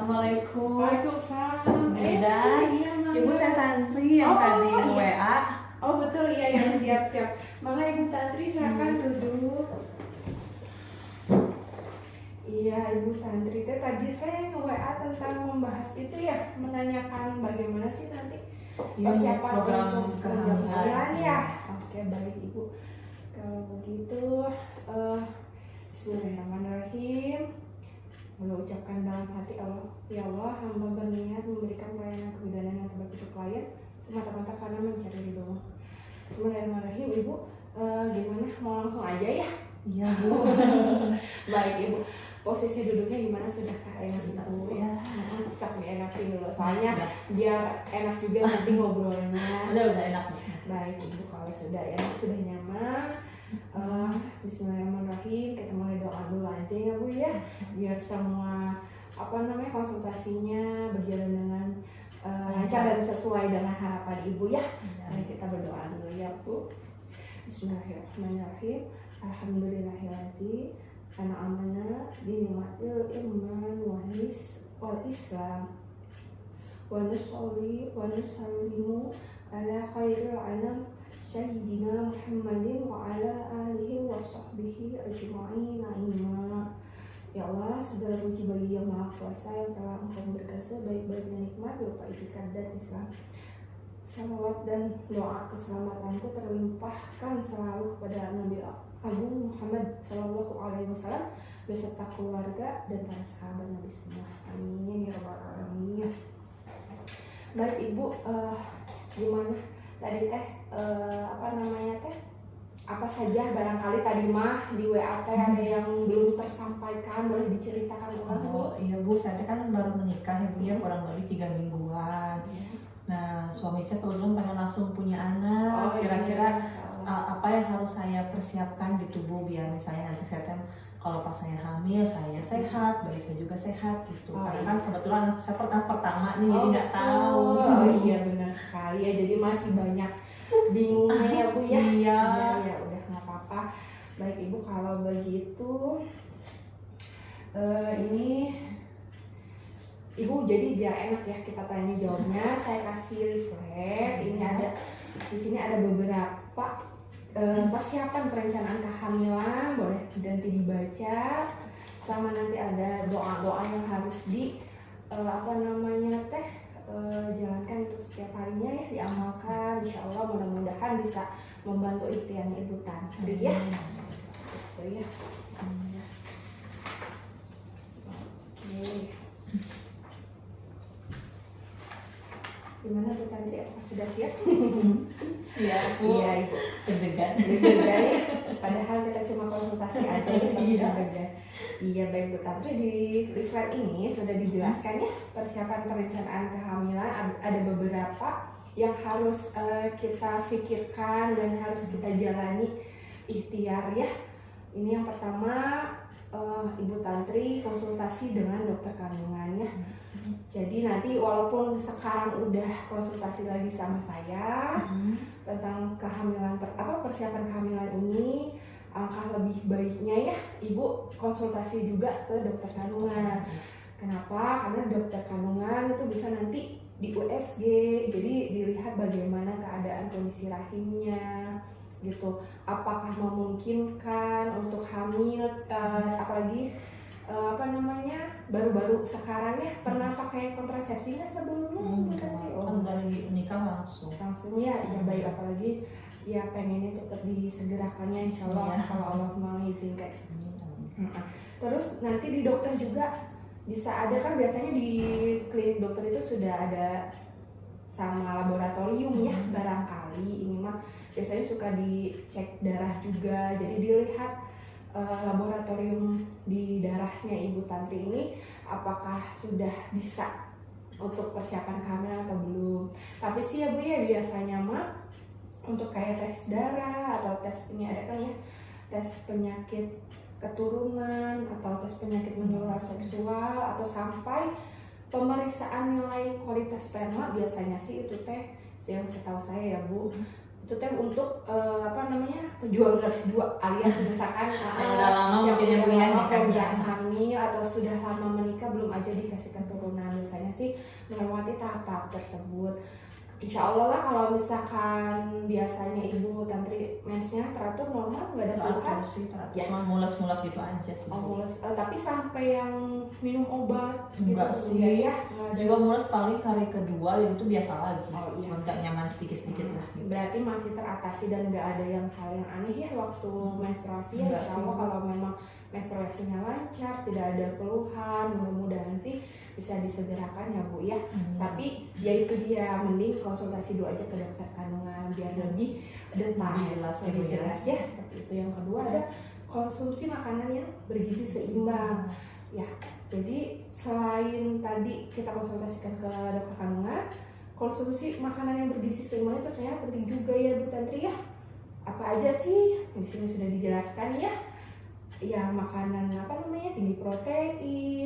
Assalamualaikum. Waalaikumsalam. Beda. Iya, Mama. Ibu saya Tantri yang tadi iya. WA. Oh betul ya, siap. Mama Ibu Tantri silakan duduk. Iya Ibu Tantri tadi nge-WA tentang membahas itu ya, menanyakan bagaimana sih nanti persiapan program untuk kehamilan ya. Oke baik Ibu. Kalau begitu, Bismillahirrahmanirrahim. Lalu ucapkan dalam hati Allah, ya Allah, hamba berniat memberikan pelayanan kebidanan yang terbaik untuk klien semata-mata karena mencari ridho. Bismillahirrahmanirrahim. Ibu, gimana? Mau langsung aja ya? Iya Bu. Baik Ibu. Posisi duduknya gimana? Sudahkah enak Bu? Ya. Cak dienakin dulu, soalnya biar enak juga nanti ngobrolnya. Udah enak. Baik Ibu, kalau sudah enak, sudah nyaman. Bismillahirrahmanirrahim. Kita mulai doa dulu aja ya Bu ya, biar semua konsultasinya berjalan dengan lancar dan sesuai dengan harapan Ibu ya. Mari kita berdoa dulu ya Bu. Bismillahirrahmanirrahim. Alhamdulillahirobbilalamin. Ana amana bi ni'matil iman wal islam. Wa nusalli wa nusallimu ala khairil anam Sayyidina Muhammadin wa ala alihi wa sahbihi ajma'in aimma. Ya Allah, segala puji bagi Yang Maha Kuasa yang telah Engkau memberikan sebaik-baiknya nikmat berupa itikad dan Islam. Salawat dan doa keselamatanku terlimpahkan selalu kepada Nabi Agung Muhammad Sallallahu Alaihi Wasallam beserta keluarga dan para sahabat Nabi semua. Amin ya rabbal alamin. Baik Ibu, gimana tadi apa saja barangkali tadi mah di WA ada yang belum tersampaikan, boleh diceritakan ulang Bu? Iya Bu, saya kan baru menikah ya Bu ya, kurang lebih 3 mingguan. Nah, suami saya kebetulan pengen langsung punya anak. Kira-kira apa yang harus saya persiapkan gitu Bu, biar misalnya nanti saya kalau pas saya hamil saya sehat, bayi saya juga sehat gitu. Karena kan kebetulan anak saya pertama nih, jadi nggak tahu. Oh iya benar sekali ya, jadi masih banyak bingungnya ya Bu ya. Iya. Ya udah nggak apa-apa. Baik Ibu, kalau begitu ini Ibu, jadi biar enak ya kita tanya jawabnya, saya kasih refresh. Ini ada di sini ada beberapa persiapan perencanaan kehamilan, boleh nanti dibaca. Sama nanti ada doa-doa yang harus jalankan untuk setiap harinya ya, diamalkan. Insya Allah mudah-mudahan bisa membantu ikhtiarnya Ibu Tantri ya. Gitu ya. Oke. Gimana Bu Tantri, apa sudah siap? Siap Bu. Iya Ibu. Deg-degan Deg-degan ya. Padahal kita cuma konsultasi aja ya, tapi Iya. deg-degan. Iya baik Bu Tantri, di leaflet ini sudah dijelaskan ya persiapan perencanaan kehamilan. Ada beberapa yang harus kita pikirkan dan harus kita jalani ikhtiar ya. Ini yang pertama, Ibu Tantri konsultasi dengan dokter kandungan ya. Jadi nanti walaupun sekarang udah konsultasi lagi sama saya tentang kehamilan persiapan kehamilan ini, alangkah lebih baiknya ya Ibu konsultasi juga ke dokter kandungan. Kenapa? Karena dokter kandungan itu bisa nanti di USG, jadi dilihat bagaimana keadaan kondisi rahimnya gitu. Apakah memungkinkan untuk hamil, apalagi baru-baru sekarang ya, pernah pakai kontrasepsi nggak sebelumnya? Kan dari nikah langsung ya, ya baik, apalagi ya pengennya cepet disegerakannya insya Allah kalau Allah mengizinkan. Terus nanti di dokter juga bisa ada, kan biasanya di klinik dokter itu sudah ada sama laboratorium ya, barangkali ini mah biasanya suka dicek darah juga, jadi dilihat laboratorium di darahnya Ibu Tantri ini apakah sudah bisa untuk persiapan kehamilan atau belum. Tapi sih ya Bu ya, biasanya mah untuk kayak tes darah atau tes ini ada kan ya, tes penyakit keturunan atau tes penyakit menular seksual atau sampai pemeriksaan nilai kualitas sperma, biasanya sih itu yang setahu saya ya Bu, itu untuk pejuang garis 2 alias misalkan yang udah lama mungkin ya Bu ya nikahnya yang hamil atau sudah lama menikah belum aja dikasih keturunan, biasanya sih melewati tahap tersebut. Insya Allah lah kalau misalkan biasanya ibu tantri mensnya teratur normal, nggak ada keluhan sih, ya. Cuma mules-mules gitu aja sih. Mules, tapi sampai yang minum obat enggak gitu sih ya? Juga mules paling hari kedua itu biasa lagi. Iya. Nggak nyaman sedikit-sedikit lah gitu. Berarti masih teratasi dan nggak ada yang hal yang aneh ya waktu menstruasi ya. Insya Allah kalau memang menstruasinya lancar, tidak ada keluhan, mudah-mudahan sih bisa disegerakan ya Bu ya. Tapi ya itu dia, mending konsultasi dulu aja ke dokter kandungan biar lebih detail, lebih jelas ya. Seperti itu. Yang kedua ada konsumsi makanan yang bergizi seimbang ya. Jadi selain tadi kita konsultasikan ke dokter kandungan, konsumsi makanan yang bergizi seimbang itu ternyata penting juga ya Bu Tantri ya. Apa aja sih? Di sini sudah dijelaskan ya. Ya makanan tinggi protein,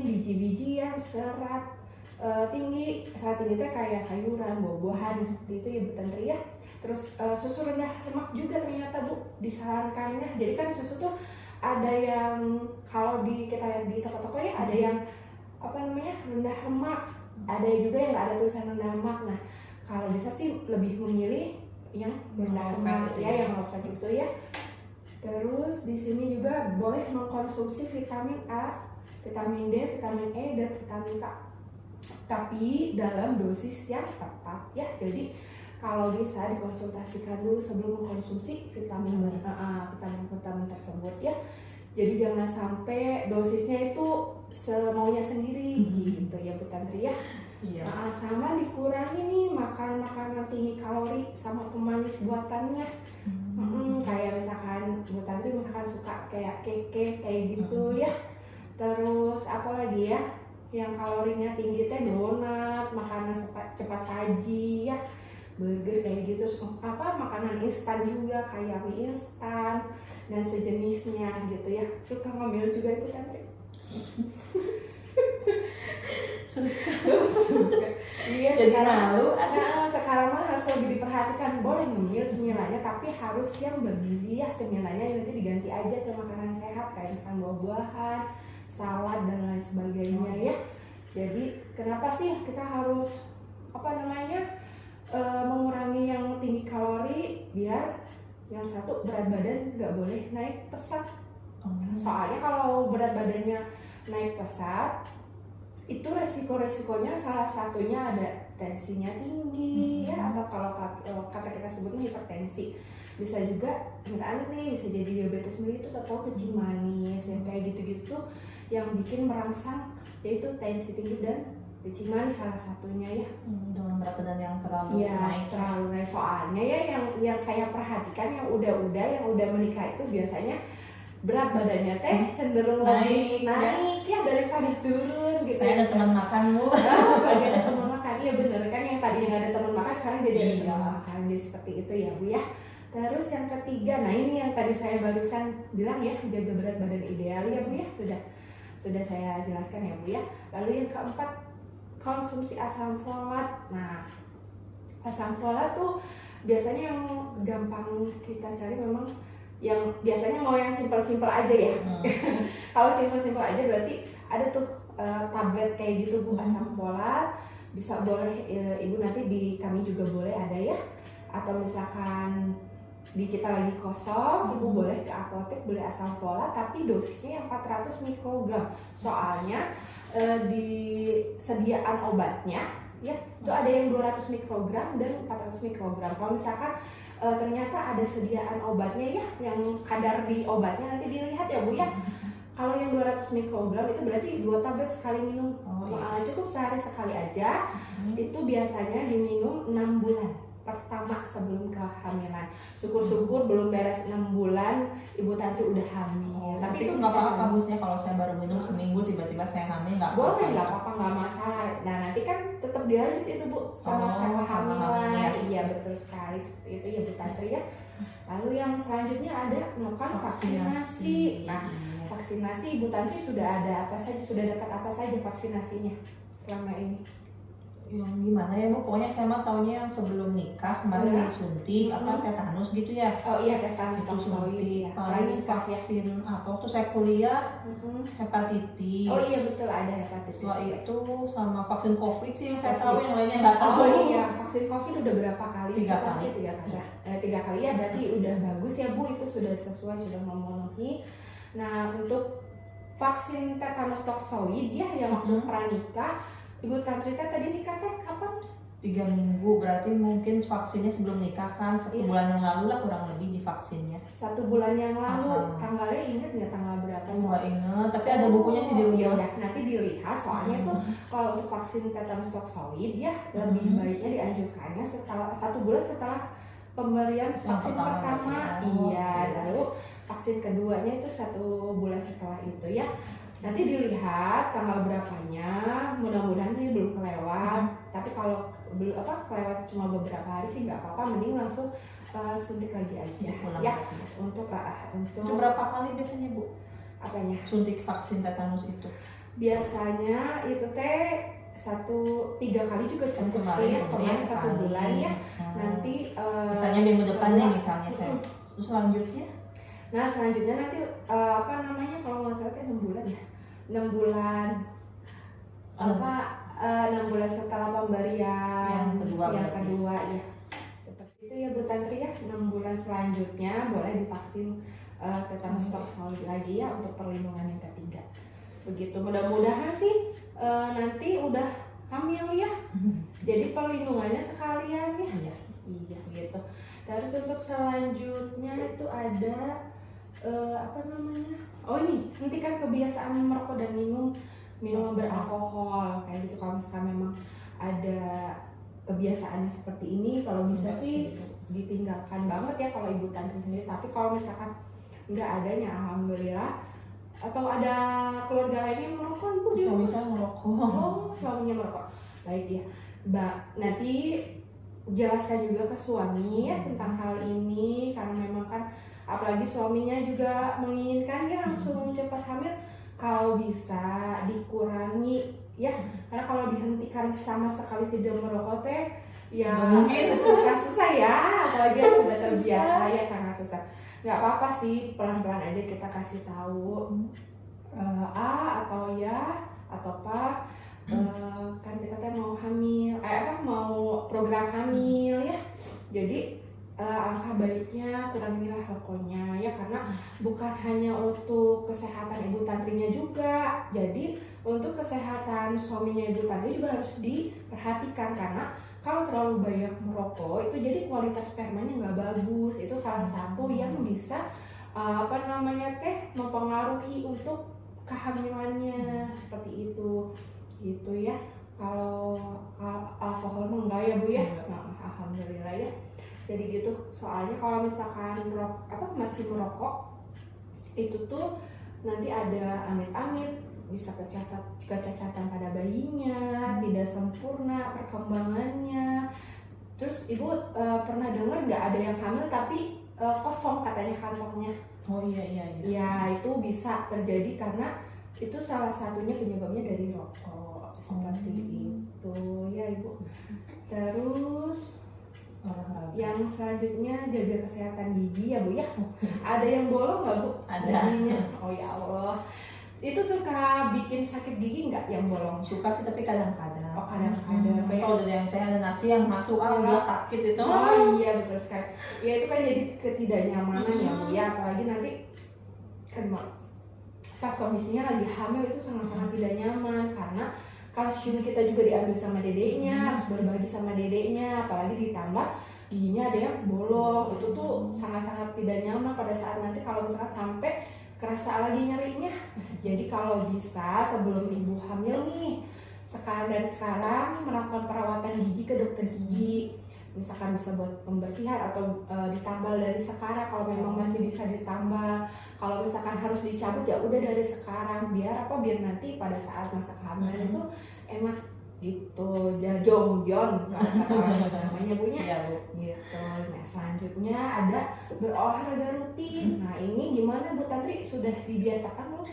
biji-bijian, serat tinggi itu kayak sayuran, buah-buahan seperti itu ya Bu Tantri ya. Terus susu rendah lemak juga ternyata Bu disarankannya. Jadi kan susu tuh ada yang kalau kita lihat di toko-toko ya, ada yang rendah lemak, ada juga yang nggak ada tulisan rendah lemak. Nah kalau bisa sih lebih memilih yang rendah lemak ya, yang low fat itu ya. Terus di sini juga boleh mengkonsumsi vitamin A, vitamin D, vitamin E, dan vitamin K. Tapi dalam dosis yang tepat ya. Jadi kalau bisa dikonsultasikan dulu sebelum mengkonsumsi vitamin tersebut ya. Jadi jangan sampai dosisnya itu semaunya sendiri gitu ya Bu Tantri ya. Iya. Sama dikurangi nih makanan tinggi kalori sama pemanis buatannya. Kayak misalkan Bu Tantri suka kayak cake kayak gitu ya. Terus apa lagi ya yang kalorinya tinggi teh, donat, makanan cepat saji ya, burger kayak gitu. Makanan instan juga kayak mie instan dan sejenisnya gitu ya. Suka ngambil juga itu Tantri. Iya, sekarang mah harus lebih diperhatikan. Boleh ngemil cemilannya, tapi harus yang bergizi ya. Cemilannya nanti diganti aja ke makanan sehat kayak makan buah-buahan, salad dan lain sebagainya ya. Jadi kenapa sih kita harus mengurangi yang tinggi kalori, biar yang satu berat badan nggak boleh naik pesat. Soalnya kalau berat badannya naik pesat, itu resikonya salah satunya ada tensinya tinggi ya, atau kalau kata kita sebutnya hipertensi. Bisa juga amit-amit nih, bisa jadi diabetes mellitus atau kencing manis yang kayak gitu-gitu yang bikin merangsang, yaitu tensi tinggi dan kencing manis salah satunya ya. Dengan berat badan yang terlalu naik. Soalnya ya yang saya perhatikan yang udah menikah itu biasanya berat badannya teh cenderung naik ya daripada turun gitu. Saya ada teman makanmu. Lagi ada teman makan, iya bener kan, yang tadinya nggak ada teman makan sekarang jadi ada teman makan, jadi seperti itu ya Bu ya. Terus yang ketiga, nah ini yang tadi saya barusan bilang ya, jaga berat badan ideal ya Bu ya, sudah saya jelaskan ya Bu ya. Lalu yang keempat, konsumsi asam folat. Nah asam folat tuh biasanya yang gampang kita cari memang yang biasanya mau yang simpel-simpel aja ya. Kalau simpel-simpel aja berarti ada tuh tablet kayak gitu Bu, asam folat. Bisa boleh Ibu nanti di kami juga boleh ada ya. Atau misalkan di kita lagi kosong, Ibu boleh ke apotek beli asam folat, tapi dosisnya yang 400 mikrogram. Soalnya di sediaan obatnya ya itu ada yang 200 mikrogram dan 400 mikrogram. Kalau misalkan ternyata ada sediaan obatnya ya, yang kadar di obatnya nanti dilihat ya Bu ya. Kalau yang 200 mikrogram itu berarti 2 tablet sekali minum. Cukup sehari sekali aja. Itu biasanya diminum 6 bulan pertama sebelum kehamilan. Syukur-syukur belum beres 6 bulan Ibu Tantri udah hamil. Tapi itu nggak apa-apa Busnya, kalau saya baru minum seminggu tiba-tiba saya hamil nggak apa-apa. Boleh, nggak apa-apa, nggak masalah. Nah nanti kan tetap dilanjut itu Bu sama kehamilan. Iya betul sekali, seperti itu ya Bu Tantri ya. Lalu yang selanjutnya ada melakukan vaksinasi. Nah vaksinasi Ibu Tantri sudah ada apa saja, sudah dapat apa saja vaksinasinya selama ini? yang gimana ya Bu, pokoknya saya mah taunya yang sebelum nikah kemarin disuntik apa tetanus gitu ya. Oh iya, tetanus toksoid ya. Paling vaksin apa waktu saya kuliah hepatitis. Oh iya betul, ada hepatitis. Setelah itu sama vaksin COVID sih yang saya tahu, yang lainnya nggak tahu. Oh iya, vaksin COVID udah berapa kali? 3 kali. 3 kali ya, berarti udah bagus ya Bu, itu sudah sesuai, sudah memenuhi. Nah untuk vaksin tetanus toksoid ya yang waktu pranikah, Ibu Tantrita tadi nikah teh kapan? 3 minggu, berarti mungkin vaksinnya sebelum nikah kan 1 bulan yang lalu lah kurang lebih divaksinnya. 1 bulan yang lalu. Tanggalnya inget nggak tanggal berapa? Nggak inget, tapi ada bukunya sih di rumah. Ya udah, nanti dilihat. Soalnya tuh kalau untuk vaksin tetanus toksoid ya lebih baiknya dianjurkannya setelah 1 bulan setelah pemberian vaksin pertama. Iya, lalu vaksin keduanya itu 1 bulan setelah itu ya. Nanti dilihat tanggal berapanya, mudah-mudahan sih belum kelewat. Tapi kalau belum kelewat cuma beberapa hari sih nggak apa-apa, mending langsung suntik lagi aja ya. Untuk itu berapa kali biasanya Bu? Apanya? Suntik vaksin tetanus itu? Biasanya itu teh 3 kali juga cukup sih ya, kemarin 1 bulan ya. Nanti misalnya minggu depan nih misalnya saya. Terus selanjutnya? Nah selanjutnya nanti kalau nggak salah 6 bulan ya, 6 bulan 6 bulan setelah pemberian yang kedua ya, seperti itu ya Bu Tantri ya. 6 bulan selanjutnya boleh divaksin tetanus toksoid lagi ya untuk perlindungan yang ketiga. Begitu, mudah-mudahan sih nanti udah hamil ya, jadi perlindungannya sekalian ya. Iya gitu. Terus untuk selanjutnya itu ada oh ini, hentikan kebiasaan merokok dan minuman beralkohol kayak gitu. Kalau misalkan memang ada kebiasaannya seperti ini, kalau bisa sih ditinggalkan banget ya kalau Ibu Tantri sendiri. Tapi kalau misalkan nggak adanya, alhamdulillah, atau ada keluarga lainnya yang merokok, Ibu dia bisa merokok. Oh, suaminya merokok. Baik ya, nanti jelaskan juga ke suami ya tentang hal ini, karena memang kan apalagi suaminya juga menginginkan langsung cepat hamil. Kalau bisa dikurangi ya, karena kalau dihentikan sama sekali tidak merokok teh ya susah ya, apalagi yang sudah terbiasa ya sangat susah. Nggak apa-apa sih, pelan-pelan aja kita kasih tahu A atau ya atau apa, kan kita teh mau hamil, mau program hamil ya. Jadi alangkah baiknya kurangilah rokoknya ya, karena bukan hanya untuk kesehatan Ibu Tantrinya juga, jadi untuk kesehatan suaminya Ibu Tantri juga harus diperhatikan. Karena kalau terlalu banyak merokok itu jadi kualitas spermanya nggak bagus. Itu salah satu yang bisa mempengaruhi untuk kehamilannya, seperti itu gitu ya. Kalau alkohol mah enggak ya Bu ya. Alhamdulillah ya. Jadi gitu, soalnya kalau misalkan masih merokok itu tuh nanti ada amit-amit bisa kecacatan pada bayinya, tidak sempurna perkembangannya. Terus Ibu pernah dengar nggak ada yang hamil tapi kosong katanya kantongnya? Oh iya. Ya itu bisa terjadi karena itu salah satunya penyebabnya dari rokok, seperti itu ya Ibu. Terus yang selanjutnya jaga kesehatan gigi ya Bu ya. Ada yang bolong nggak Bu? Ada. Oh ya Allah, itu suka bikin sakit gigi nggak yang bolong? Suka sih, tapi kadang-kadang. Oh kadang-kadang. Tapi kalau udah yang saya ada nasi yang masuk udah sakit itu. Oh iya betul sekali. Ya itu kan jadi ketidaknyamanan ya Bu ya, apalagi nanti kan pas kondisinya lagi hamil itu sangat-sangat tidak nyaman, karena kalsium kita juga diambil sama dedeknya, harus berbagi sama dedeknya, apalagi ditambah giginya ada yang bolong. Itu tuh sangat-sangat tidak nyaman pada saat nanti kalau misalkan sampai kerasa lagi nyerinya. Jadi kalau bisa sebelum Ibu hamil nih, dari sekarang melakukan perawatan gigi ke dokter gigi. Misalkan bisa buat pembersihan atau ditambal dari sekarang kalau memang masih bisa ditambal. Kalau misalkan harus dicabut ya udah dari sekarang, biar nanti pada saat masa kehamilan itu enak gitu, jongjon kata orang namanya Bunya. Iya Bu. Gitu. Nah selanjutnya ada berolahraga rutin. Nah ini gimana Bu Tantri, sudah dibiasakan belum?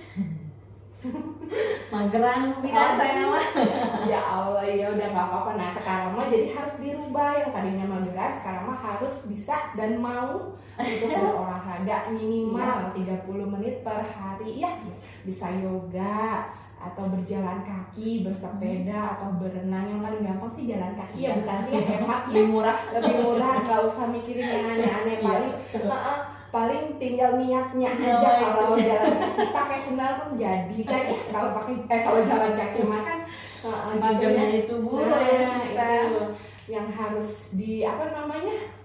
Mageran bilang saya mah. Ya Allah, ya udah nggak apa-apa. Nah sekarang mah jadi harus dirubah, yang tadinya mageran sekarang mah harus bisa dan mau untuk berolahraga minimal 30 menit per hari ya. Bisa yoga atau berjalan kaki, bersepeda atau berenang. Yang paling gampang sih jalan kaki ya, bukan ya, hemat ya, lebih murah, nggak usah mikirin yang aneh-aneh. Paling tinggal niatnya aja. Kalau jalan kaki pakai sendal pun jadi kan ya, kalau jalan kaki makan magernya itu Bu, itu yang harus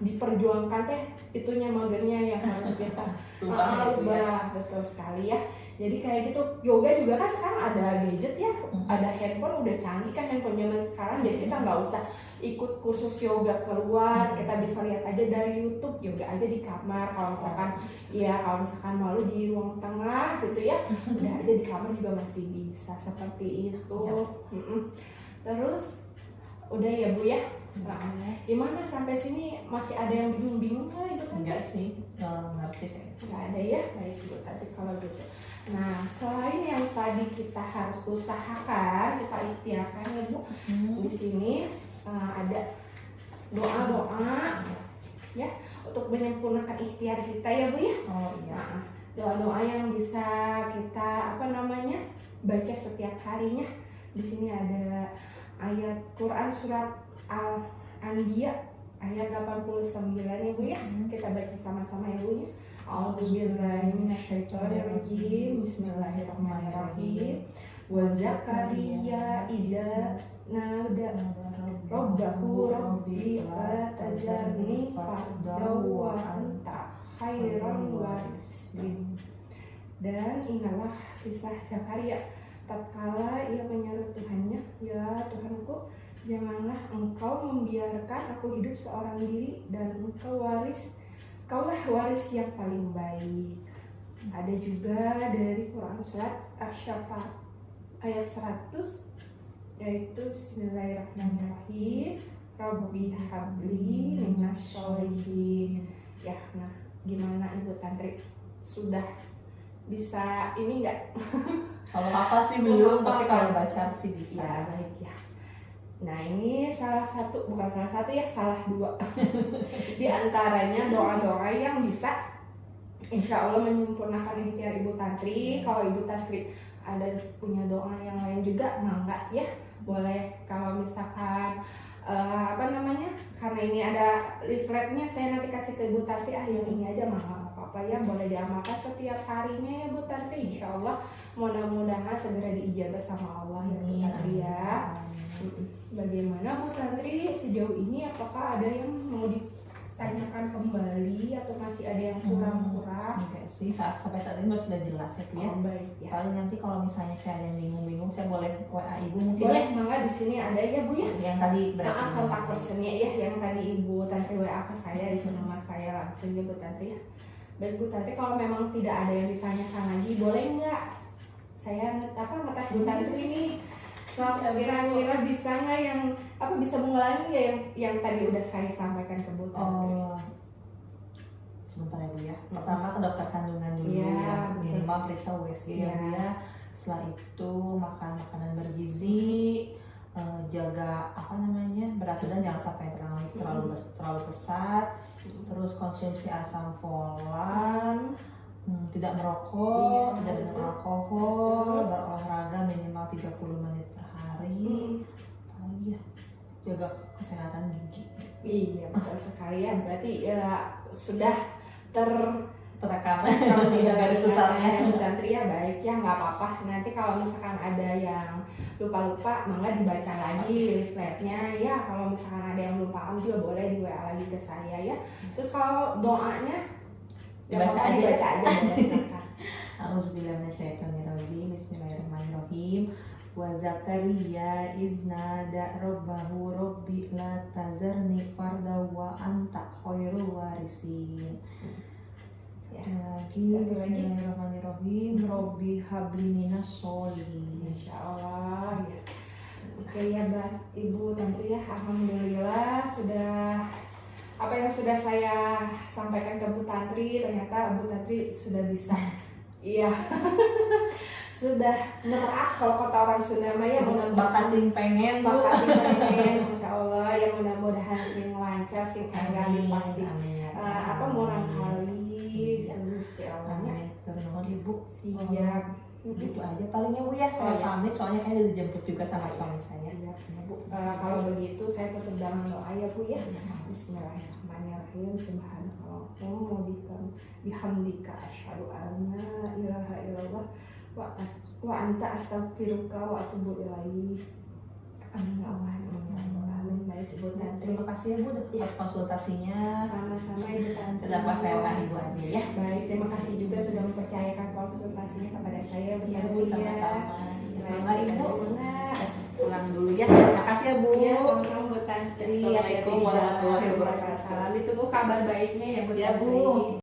diperjuangkan teh, itunya magernya yang harus kita ubah. Betul sekali ya. Jadi kayak gitu. Yoga juga kan sekarang ada gadget ya, ada handphone, udah canggih kan handphone zaman sekarang. Jadi kita nggak usah ikut kursus yoga keluar, kita bisa lihat aja dari YouTube, yoga aja di kamar. Kalau misalkan malu di ruang tengah gitu ya, udah aja di kamar juga masih bisa seperti itu. Terus udah ya Bu ya. Gimana sampai sini, masih ada yang bingung-bingung nggak itu? Enggak sih, ngerti saya. Nggak ada ya, baik Bu tadi kalau gitu. Nah selain yang tadi kita harus usahakan, kita ikhtiarkan ya Bu, di sini ada doa-doa ya untuk menyempurnakan ikhtiar kita ya Bu ya. Nah, doa-doa yang bisa kita baca setiap harinya. Di sini ada ayat Quran surat Al-Anbiya ayat 89 ya Bu ya. Kita baca sama-sama ya Bu ya. A'udzubillahi minasyaitonirrajim. Bismillahirrahmanirrahim. Wa Zakaria idza nada rabbahu rabbi la tazarni fardaw wa anta khairan warithin. Dan ingatlah kisah Zakaria tatkala ia menyeru Tuhannya, ya Tuhanku, janganlah engkau membiarkan aku hidup seorang diri, dan kaulah waris yang paling baik. Ada juga dari Quran surat Asy-Syafa ayat 100, yaitu Bismillahirrahmanirrahim, Rabbi habli minas sholihin. Ya, nah gimana Ibu Tantri, sudah bisa ini enggak? Kalau apa sih belum, tapi kalau baca sih bisa. Ya, baik ya. Nah ini salah dua di antaranya doa-doa yang bisa insya Allah menyempurnakan ikhtiar Ibu Tantri. Kalau Ibu Tantri ada punya doa yang lain juga, mangga ya, boleh. Kalau misalkan karena ini ada leafletnya, saya nanti kasih ke Ibu Tantri, yang ini aja mangga apa ya, boleh diamalkan setiap harinya ya Bu Tantri. Insya Allah mudah-mudahan segera diijabah sama Allah ya Bu Tantri ya. Bagaimana Bu Tantri sejauh ini, apakah ada yang mau ditanyakan kembali atau masih ada yang kurang-kurang? Enggak sih, sampai saat ini sudah jelas ya Bu ya. Baik ya. Paling nanti kalau misalnya saya ada yang bingung-bingung, saya boleh WA Ibu mungkin. Boleh, ya? mangga di sini ada ya Bu ya. Yang tadi berarti kontak personnya ya, yang tadi Ibu Tantri WA ke saya di nomor saya langsung ya Bu Tantri ya. Baik Bu Tantri, kalau memang tidak ada yang ditanyakan lagi, boleh nggak saya ngetes Bu Tantri ini? So, kira-kira bisa nggak bisa mengulangi nggak yang tadi udah saya sampaikan ke Bu Tantri? Sebentar ya Bu ya. Pertama ke dokter kandungan dulu ya, minimal periksa USG ya Bu ya. Setelah itu makan makanan bergizi, jaga berat badan jangan sampai terlalu besar. Terus konsumsi asam folat, tidak merokok, tidak minum alkohol, berolahraga minimal 30 menit per hari. Jaga kesehatan gigi. Iya, betul sekali ya. Berarti sudah terekam di garis besarnya Bu Tantri ya. Baik ya, nggak apa-apa. Nanti kalau misalkan ada yang lupa-lupa, mangga dibaca lagi leafletnya ya. Kalau misalkan ada yang lupa juga boleh di WA lagi ke saya ya. Terus kalau doanya dibaca aja. A'udzubillahi minasyaitonirrajim. Bismillahirrahmanirrahim. Wa Zakaria iznada rabbahu rabbi la tazarni fardaw wa anta khairul warisin. Bismillahirrahmanirrahim. Rabbi habli minas sholihin. Insyaallah ya. Oke ya Ibu Tantri ya, alhamdulillah sudah apa yang sudah saya sampaikan ke Bu Tantri, ternyata Bu Tantri sudah bisa sudah merak kalau kata orang Sunda mah ya, bakating pengen Bu. bakating pengen, Masya Allah ya, mudah-mudahan sing lancar sing enggal dipasih murang kali terus ya Allah. Terus nuhun Ibu. Siap. Gitu aja palingnya Bu ya, saya pamit soalnya kan udah dijemput juga sama suami saya. Siap ya Bu. Kalau begitu saya tutup dengan doa ya Bu ya. Bismillahirrahmanirrahim. Subhanallah bihamdika asyhadu an la ilaha illallah wa anta astaghfiruka wa atubu ilaik. Amin ya Allah. Amin. Baik Ibu Tantri. Terima kasih ya Bu atas konsultasinya. Sama-sama Ibu Tantri. Kenapa saya ulangi Ibu aja ya. Baik, terima kasih juga sudah mempercayakan konsultasinya kepada saya Bu. Ya Bu, sama-sama. Baik Ibu. Pulang dulu ya. Terima kasih ya Bu. Iya, sama-sama Bu Tantri. Assalamualaikum warahmatullahi wabarakatuh. Salam, ditunggu kabar baiknya ya Bu Ya Tantri. Bu.